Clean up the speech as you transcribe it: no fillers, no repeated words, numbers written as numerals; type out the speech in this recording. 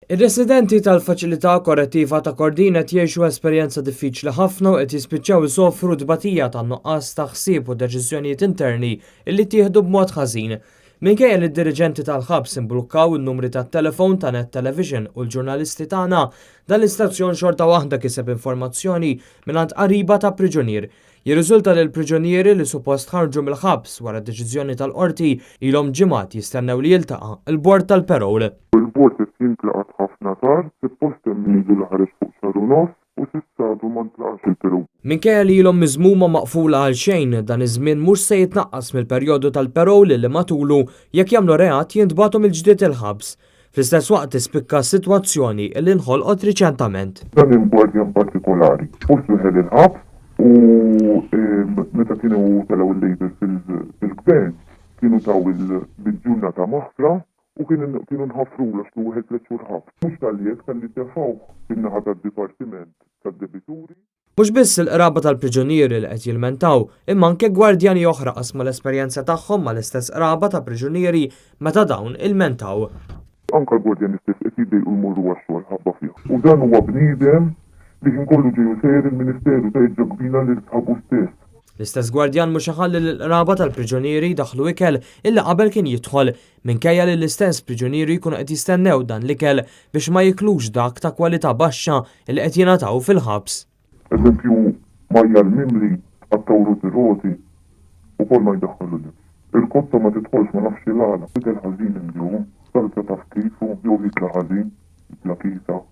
Ir-residenti tal-faċilità korrettiva ta' Kordin qed jgħixu esperjenza diffiċli ħafna u qed jispiċċaw isofru tbatija ta' nuqqas ta' ħsieb u deċiżjonijiet interni illi tieħdu b'mod ħażin. Minkejja li d-dirigenti tal-ħabs imblukkaw in-numri tat-telefon ta' Net Television u l-ġurnalisti tagħna, dan l-istazzjon xorta waħda kiseb informazzjoni mingħand qariba ta' priġunier. Jirriżulta li l-priġunieri li suppost ħarġu mill-ħabs wara d-deċiżjoni tal-qorti ilhom ġimgħat jistennew li jiltaqa' il-bord tal-Perol. Il-bord qed jintlaqat ħafna tard, suppost hemm jiġu l-ħareġ fuq xahar u nofs u s'issadu ma ntlaqax il-Perol. Minkejja li ilhom miżmuma maqfula għal xejn, dan iż-żmien mhux se jitnaqqas mill-perjodu tal-Perol li matulu jekk jagħmlu reat jintbagħtu mill-ġdid il-ħabs. Fl-istess waqt tispikka sitwazzjoni li nħolqot riċentament. Dan il-gwardjan partikolari post wieħed il-ħabs u meta kienu telaw il-lejder fil-gvern kienu taw il-ġurnata moħra u kienu nħafru l wieħed tliet xhur ħabs. Mhux tal-jek tal-li tefgħu fin-naħa tad-dipartiment tad-debituri. Mhux biss il-qraba tal-priġunieri li qed jilmentaw, imma anke gwardjani oħra qasma l-esperjenza tagħhom mal-istess qraba ta' priġunieri meta dawn ilmentaw. Anka l-gwardjani stess qed jiddejqu jmorru għax-xogħol ħabba fih. U dan huwa bniedem li inkollu ġeju sejr il-Ministeru ta' ġogbina li sħabu stess. L-istess gwardjan mhux iħalli l-qraba tal-priġunieri daħlu ikel illa qabel kien jidħol minkejja li l-istess priġunieri jkunu qed jistennew dan l-ikel biex ma jiklux dak ta' kwalità baxxa li qed jingħataw fil-ħabs. Eżempju, majja l-mimli għattawru roti u kol ma jdaħħalu li. Il-kotta ma titħolx ma nafx il-għala. Ikel ħażin imġu, salsa ta' skifu, jew jitla ħażin, jitla kisa.